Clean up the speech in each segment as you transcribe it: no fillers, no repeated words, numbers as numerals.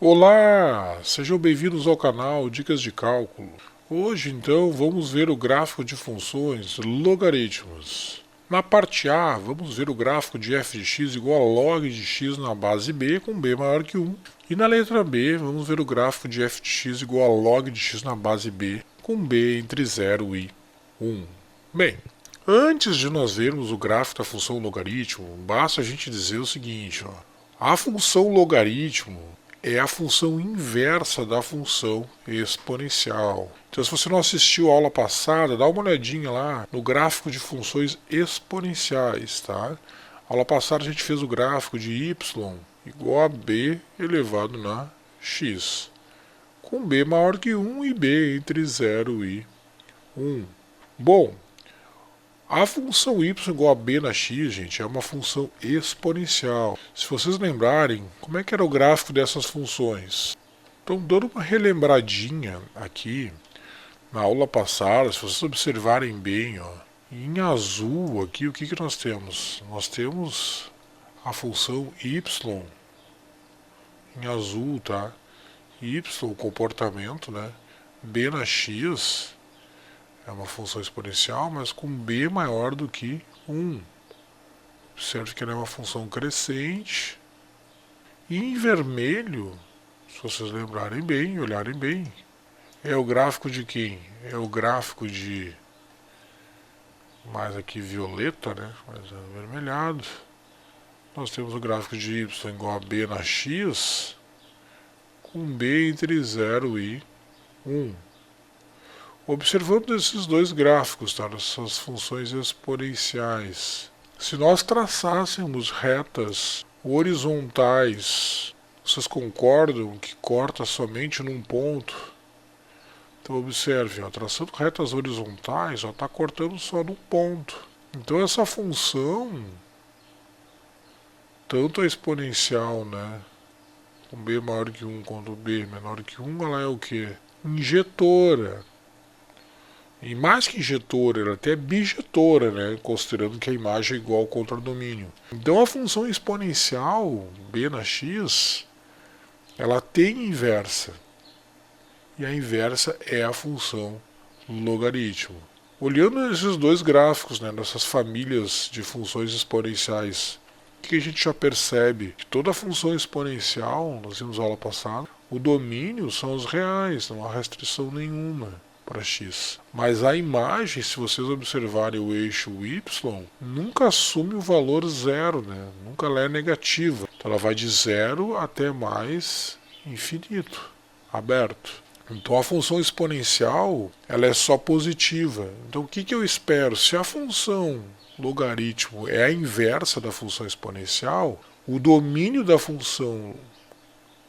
Olá, sejam bem-vindos ao canal Dicas de Cálculo. Hoje então vamos ver o gráfico de funções logaritmos. Na parte A, vamos ver o gráfico de f de x igual a log de x na base b com b maior que 1. E na letra B, vamos ver o gráfico de f de x igual a log de x na base b com b entre 0 e 1. Bem, antes de nós vermos o gráfico da função logaritmo, basta a gente dizer o seguinte, a função logaritmo é a função inversa da função exponencial. Então, se você não assistiu a aula passada, dá uma olhadinha lá no gráfico de funções exponenciais, tá? Na aula passada a gente fez o gráfico de y igual a b elevado na x, com b maior que 1 e b entre 0 e 1. Bom, a função y igual a b na x, gente, é uma função exponencial. Se vocês lembrarem, como é que era o gráfico dessas funções? Então, dando uma relembradinha aqui, na aula passada, se vocês observarem bem, em azul aqui, o que nós temos? Nós temos a função y, em azul, tá? Y, o comportamento, né? B na x é uma função exponencial, mas com b maior do que 1. Observe que ela é uma função crescente. E em vermelho, se vocês lembrarem bem, olharem bem, é o gráfico de quem? É o gráfico de... mais aqui violeta, né? Mais avermelhado. Nós temos o gráfico de y igual a b na x, com b entre 0 e 1. Observando esses dois gráficos, tá, essas funções exponenciais, se nós traçássemos retas horizontais, vocês concordam que corta somente num ponto? Então observe, traçando retas horizontais, está cortando só num ponto. Então essa função, tanto a exponencial, né, com b maior que 1 quanto b menor que 1, ela é o que? Injetora. E mais que injetora, ela até é bijetora, né? Considerando que a imagem é igual ao contradomínio. Então a função exponencial, b na x, ela tem inversa. E a inversa é a função logaritmo. Olhando esses dois gráficos, né, dessas famílias de funções exponenciais, o que a gente já percebe? Que toda função exponencial, nós vimos na aula passada, o domínio são os reais, não há restrição nenhuma para x. Mas a imagem, se vocês observarem o eixo y, nunca assume o valor zero, né? Nunca ela é negativa. Então ela vai de zero até mais infinito, aberto. Então a função exponencial, ela é só positiva. Então o que eu espero? Se a função logaritmo é a inversa da função exponencial, o domínio da função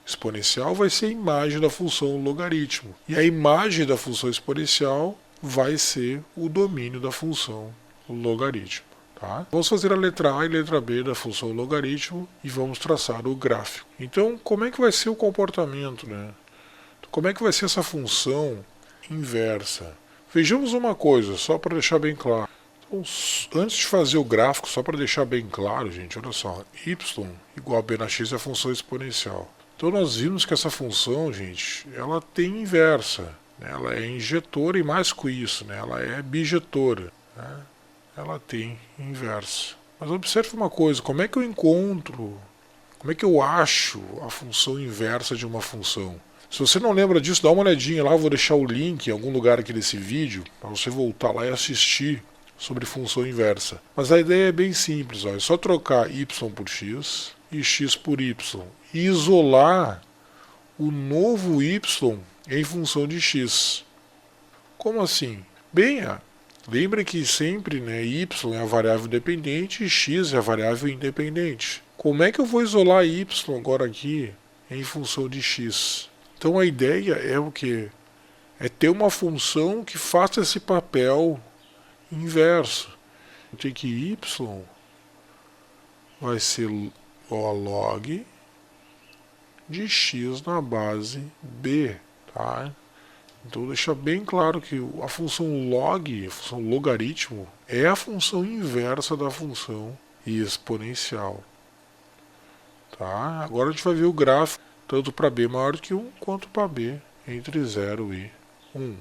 exponencial vai ser a imagem da função logaritmo. E a imagem da função exponencial vai ser o domínio da função logaritmo. Tá? Vamos fazer a letra A e letra B da função logaritmo e vamos traçar o gráfico. Então, como é que vai ser o comportamento, né? Como é que vai ser essa função inversa? Vejamos uma coisa, só para deixar bem claro. Então, antes de fazer o gráfico, só para deixar bem claro, gente, olha só. Y igual a b na x é a função exponencial. Então nós vimos que essa função, gente, ela tem inversa, né? Ela é injetora e mais com isso, né? Ela é bijetora, né? Ela tem inversa. Mas observe uma coisa, como é que eu encontro, como é que eu acho a função inversa de uma função? Se você não lembra disso, dá uma olhadinha lá, eu vou deixar o link em algum lugar aqui desse vídeo, para você voltar lá e assistir sobre função inversa. Mas a ideia é bem simples, é só trocar y por x e x por y e isolar o novo y em função de x. Como assim? Bem, lembre que sempre, né, y é a variável dependente e x é a variável independente. Como é que eu vou isolar y agora aqui em função de x? Então a ideia é o quê? É ter uma função que faça esse papel inverso. Tem que y vai ser igual a log de x na base b, tá? Então deixa bem claro que a função log, a função logaritmo, é a função inversa da função exponencial. Tá? Agora a gente vai ver o gráfico tanto para b maior do que 1, quanto para b entre 0 e 1.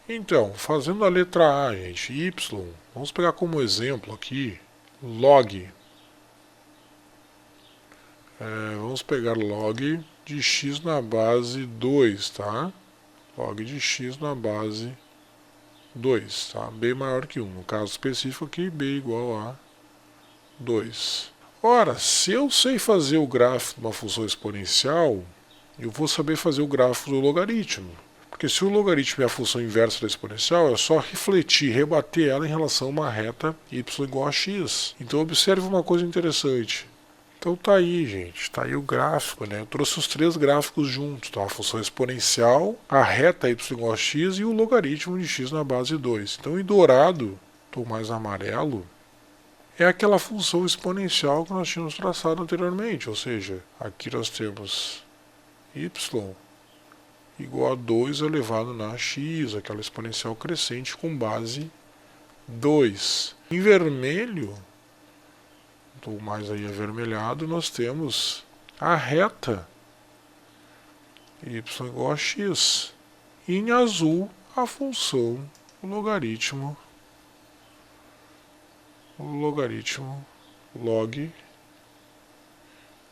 Então, fazendo a letra A, gente, y, vamos pegar como exemplo aqui, log. Vamos pegar log de x na base 2, tá? Log de x na base 2, tá? B maior que 1. No caso específico aqui, b igual a 2. Ora, se eu sei fazer o gráfico de uma função exponencial, eu vou saber fazer o gráfico do logaritmo. Porque se o logaritmo é a função inversa da exponencial, é só refletir, rebater ela em relação a uma reta y igual a x. Então observe uma coisa interessante. Então tá aí, gente, tá aí o gráfico, né? Eu trouxe os três gráficos juntos, tá? A função exponencial, a reta y igual a x e o logaritmo de x na base 2. Então em dourado, tom mais amarelo, é aquela função exponencial que nós tínhamos traçado anteriormente, ou seja, aqui nós temos y igual a 2 elevado na x, aquela exponencial crescente com base 2. Em vermelho, ou mais aí avermelhado, nós temos a reta y igual a x. E em azul, a função, o logaritmo log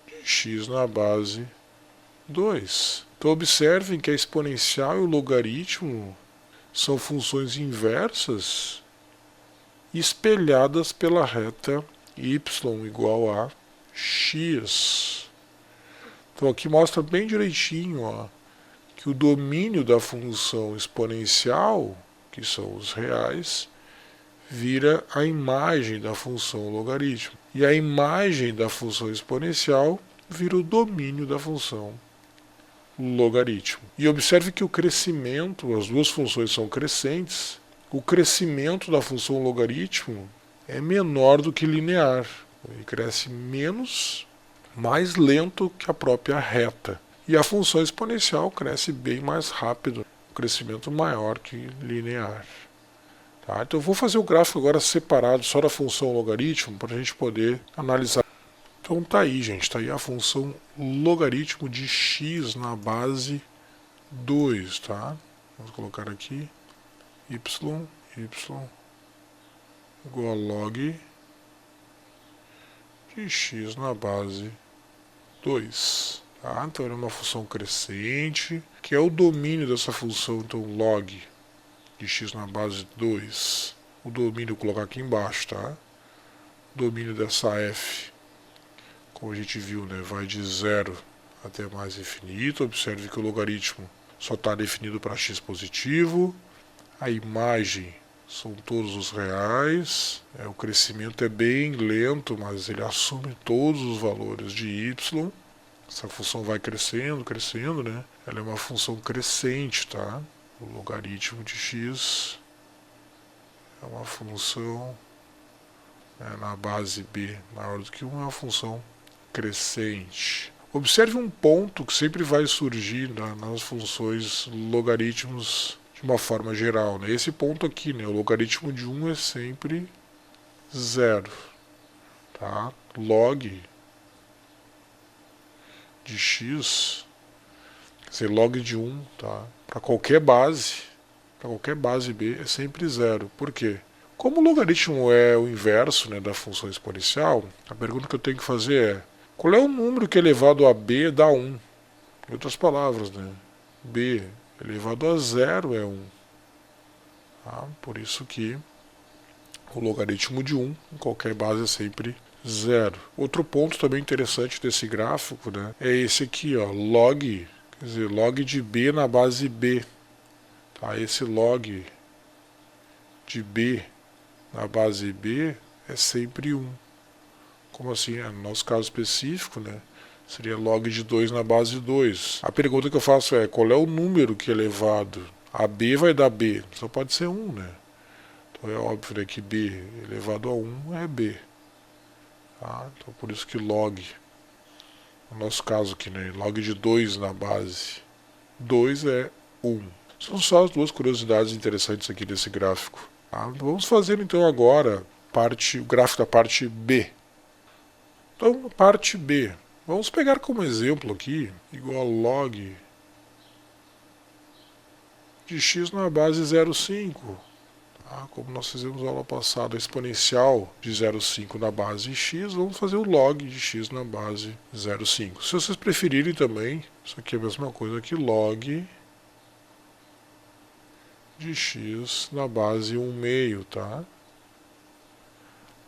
de x na base 2. Então observem que a exponencial e o logaritmo são funções inversas espelhadas pela reta y igual a x. Então aqui mostra bem direitinho, ó, que o domínio da função exponencial, que são os reais, vira a imagem da função logaritmo. E a imagem da função exponencial vira o domínio da função logaritmo. E observe que o crescimento, as duas funções são crescentes, o crescimento da função logaritmo é menor do que linear. Ele cresce menos, mais lento que a própria reta. E a função exponencial cresce bem mais rápido, um crescimento maior que linear. Tá? Então eu vou fazer o gráfico agora separado só da função logaritmo para a gente poder analisar. Então tá aí, gente, tá aí a função logaritmo de x na base 2, tá? Vamos colocar aqui y igual a log de x na base 2. Tá? Então é uma função crescente, que é o domínio dessa função, então log de x na base 2. O domínio eu vou colocar aqui embaixo, tá? O domínio dessa f, como a gente viu, né, vai de 0 até mais infinito. Observe que o logaritmo só está definido para x positivo. A imagem são todos os reais. O crescimento é bem lento, mas ele assume todos os valores de y. Essa função vai crescendo, né? Ela é uma função crescente, tá? O logaritmo de x é uma função na base b maior do que 1, é uma função crescente. Observe um ponto que sempre vai surgir nas funções logaritmos de uma forma geral, né? Esse ponto aqui, né? O logaritmo de 1 é sempre 0. Tá? Log de x, quer dizer, log de 1, tá? Para qualquer base b é sempre 0. Por quê? Como o logaritmo é o inverso, né, da função exponencial, a pergunta que eu tenho que fazer é: qual é o número que elevado a b dá 1? Em outras palavras, né, b elevado a 0 é 1. Tá? Por isso que o logaritmo de 1 em qualquer base é sempre 0. Outro ponto também interessante desse gráfico, né, é esse aqui, ó, log, quer dizer, log de b na base b. Tá? Esse log de b na base b é sempre 1. Como assim? No nosso caso específico, né, seria log de 2 na base 2. A pergunta que eu faço é: qual é o número que é elevado a b vai dar b? Só pode ser 1, né? Então é óbvio, né, que b elevado a 1 é b. Tá? Então por isso que log, no nosso caso aqui, né, log de 2 na base 2 é 1. São só as duas curiosidades interessantes aqui desse gráfico. Tá? Vamos fazer então agora o gráfico da parte B. Então, parte B. Vamos pegar como exemplo aqui, igual a log de x na base 0,5. Como nós fizemos na aula passada, a exponencial de 0,5 na base x, vamos fazer o log de x na base 0,5. Se vocês preferirem também, isso aqui é a mesma coisa que log de x na base 1/2, tá?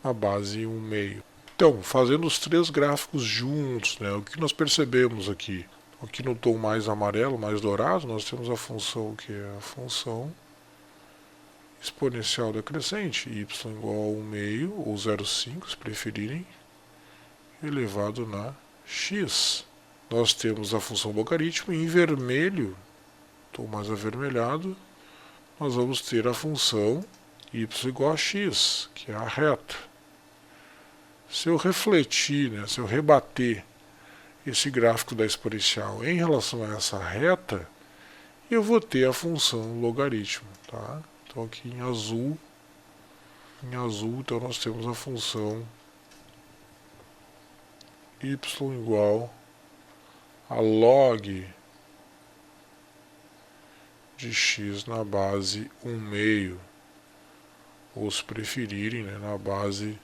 Na base 1/2. Então, fazendo os três gráficos juntos, né, o que nós percebemos aqui? Aqui no tom mais amarelo, mais dourado, nós temos a função que é a função exponencial decrescente, y igual a 1/2, ou 0,5, se preferirem, elevado na x. Nós temos a função logaritmo, e em vermelho, tom mais avermelhado, nós vamos ter a função y igual a x, que é a reta. Se eu refletir, né, se eu rebater esse gráfico da exponencial em relação a essa reta, eu vou ter a função logaritmo, tá? Então aqui em azul, então nós temos a função y igual a log de x na base 1/2, ou se preferirem, né, na base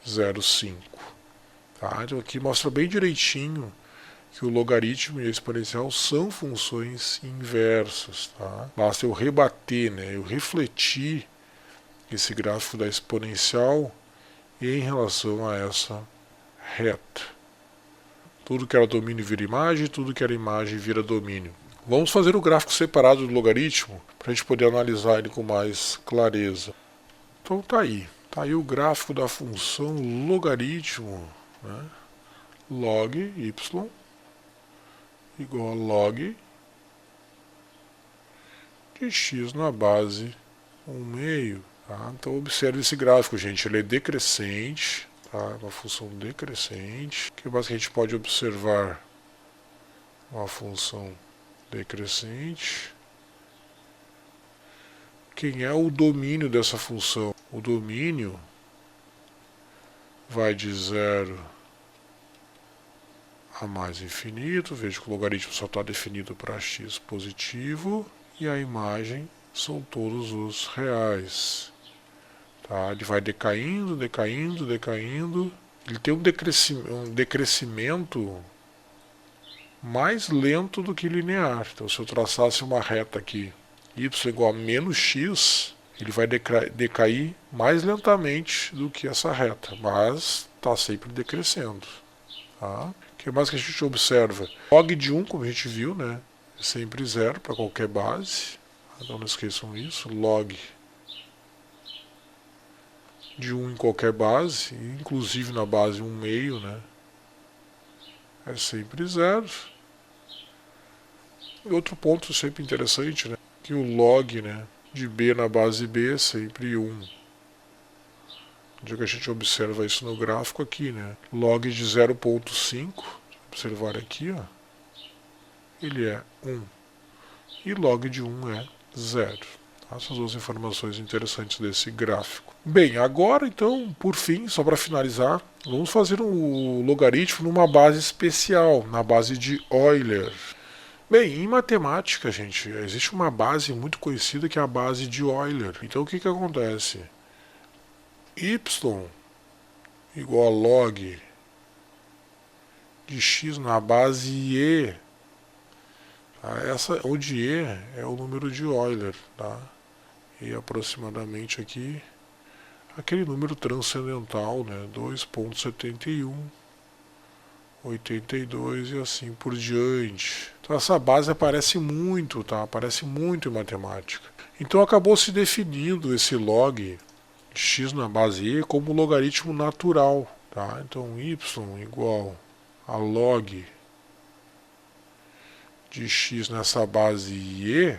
0,5. Tá? Então aqui mostra bem direitinho que o logaritmo e a exponencial são funções inversas. Tá? Basta eu rebater, né, eu refletir esse gráfico da exponencial em relação a essa reta. Tudo que era domínio vira imagem, tudo que era imagem vira domínio. Vamos fazer o gráfico separado do logaritmo para a gente poder analisar ele com mais clareza. Então tá aí o gráfico da função logaritmo, né? Log y igual a log de x na base 1/2. Tá? Então observe esse gráfico, gente, ele é decrescente, tá? Uma função decrescente. O que mais que a gente pode observar? Uma função decrescente. Quem é o domínio dessa função? O domínio vai de 0 a mais infinito. Veja que o logaritmo só está definido para x positivo. E a imagem são todos os reais. Tá? Ele vai decaindo, decaindo, decaindo. Ele tem um decrescimento mais lento do que linear. Então, se eu traçasse uma reta aqui, y igual a menos x, ele vai decair mais lentamente do que essa reta, mas está sempre decrescendo. Tá? O que mais que a gente observa? Log de 1, como a gente viu, né, é sempre 0 para qualquer base. Então não esqueçam isso. Log de 1 em qualquer base, inclusive na base 1/2, né, é sempre 0. E outro ponto sempre interessante, né, que o log, né, de b na base b é sempre 1. Onde é que a gente observa isso no gráfico aqui, né? Log de 0,5, observar aqui, ó, ele é 1. E log de 1 é 0. Essas duas informações interessantes desse gráfico. Bem, agora então, por fim, só para finalizar, vamos fazer um logaritmo numa base especial, na base de Euler. Bem, em matemática, gente, existe uma base muito conhecida que é a base de Euler. Então o que acontece? Y igual a log de x na base e. Tá? Onde e é o número de Euler. Tá? E aproximadamente aqui, aquele número transcendental, né? 2,71. 82 e assim por diante. Então essa base aparece muito, tá? Aparece muito em matemática. Então acabou se definindo esse log de x na base e como logaritmo natural, tá? Então y igual a log de x nessa base e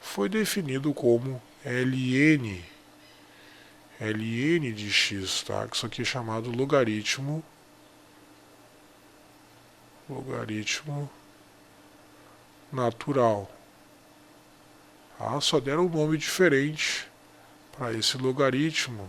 foi definido como ln de x, tá? Isso aqui é chamado logaritmo natural. Só deram um nome diferente para esse logaritmo,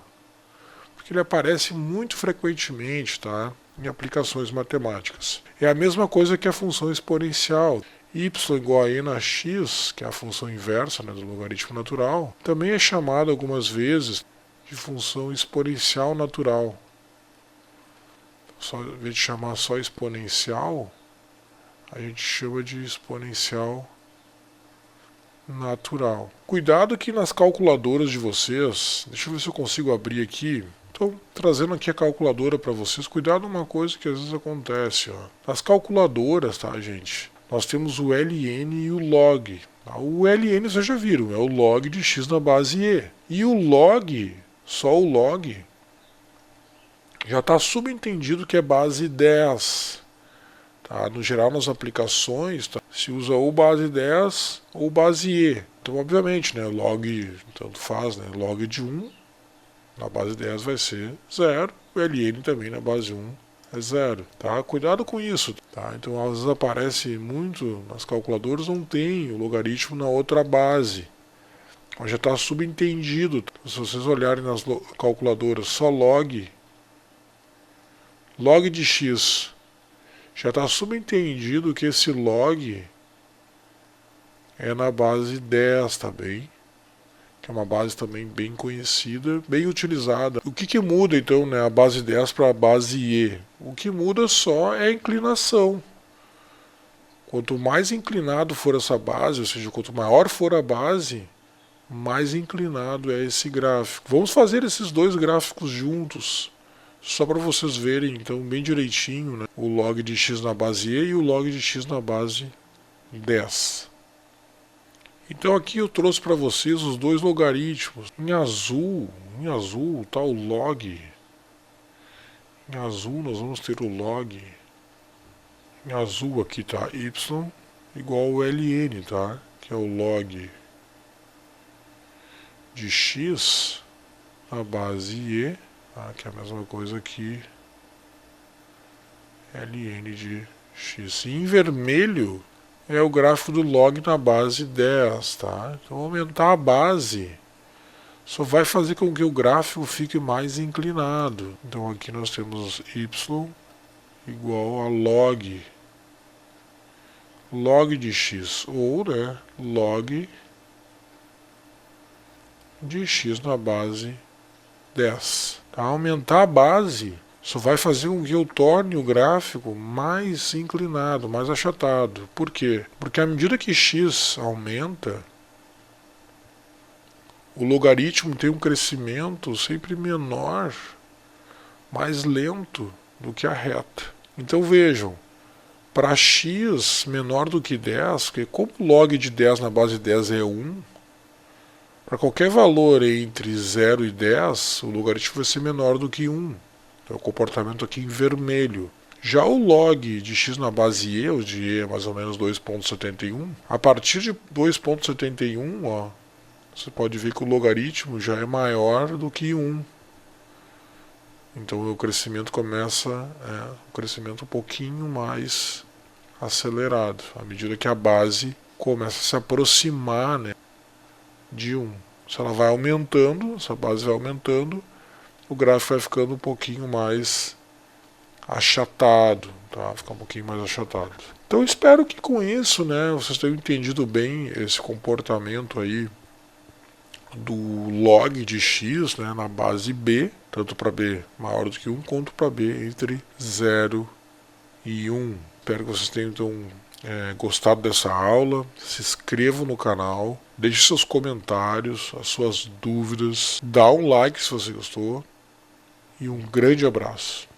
porque ele aparece muito frequentemente, tá? em aplicações matemáticas. É a mesma coisa que a função exponencial. Y igual a e na x, que é a função inversa, né, do logaritmo natural, também é chamada algumas vezes de função exponencial natural. Só, em vez de chamar só exponencial, a gente chama de exponencial natural. Cuidado que nas calculadoras de vocês, deixa eu ver se eu consigo abrir aqui. Estou trazendo aqui a calculadora para vocês. Cuidado uma coisa que às vezes acontece. Ó. Nas calculadoras, tá, gente? Nós temos o ln e o log. O ln vocês já viram, é o log de x na base e. E o log, só o log, já está subentendido que é base 10. Tá? No geral, nas aplicações, tá? Se usa ou base 10 ou base e. Então, obviamente, né, log, tanto faz, né, log de 1 na base 10 vai ser 0, o ln também na base 1 é 0, tá? Cuidado com isso, tá? Então, às vezes aparece muito nas calculadoras, não tem o logaritmo na outra base. Mas já está subentendido. Se vocês olharem nas calculadoras só log de x, já está subentendido que esse log é na base 10 também, que é uma base também bem conhecida, bem utilizada. O que muda então, né, a base 10 para a base e? O que muda só é a inclinação. Quanto mais inclinado for essa base, ou seja, quanto maior for a base, mais inclinado é esse gráfico. Vamos fazer esses dois gráficos juntos, só para vocês verem então bem direitinho, né, o log de x na base e o log de x na base 10. Então aqui eu trouxe para vocês os dois logaritmos. Em azul está o log. Em azul nós vamos ter o log. Em azul aqui está y igual ao ln, tá? Que é o log de x na base e, tá? Que é a mesma coisa aqui, ln de x. E em vermelho é o gráfico do log na base 10, tá? Então aumentar a base só vai fazer com que o gráfico fique mais inclinado. Então aqui nós temos y igual a log de x, ou, né, log de x na base 10. Tá? Aumentar a base só vai fazer com que eu torne o gráfico mais inclinado, mais achatado. Por quê? Porque à medida que x aumenta, o logaritmo tem um crescimento sempre menor, mais lento do que a reta. Então vejam, para x menor do que 10, porque como o log de 10 na base 10 é 1, para qualquer valor entre 0 e 10, o logaritmo vai ser menor do que 1. É o comportamento aqui em vermelho. Já o log de x na base e, o de e é mais ou menos 2,71, a partir de 2,71, ó, você pode ver que o logaritmo já é maior do que 1. Então o crescimento começa, um crescimento um pouquinho mais acelerado, à medida que a base começa a se aproximar, né, de 1. Se ela vai aumentando, essa base vai aumentando, o gráfico vai ficando um pouquinho mais achatado, tá? Fica um pouquinho mais achatado. Então espero que com isso, né, vocês tenham entendido bem esse comportamento aí do log de x, né, na base b, tanto para b maior do que 1, quanto para b entre 0 e 1. Espero que vocês tenham então gostado dessa aula. Se inscrevam no canal, deixe seus comentários, as suas dúvidas, dá um like se você gostou e um grande abraço.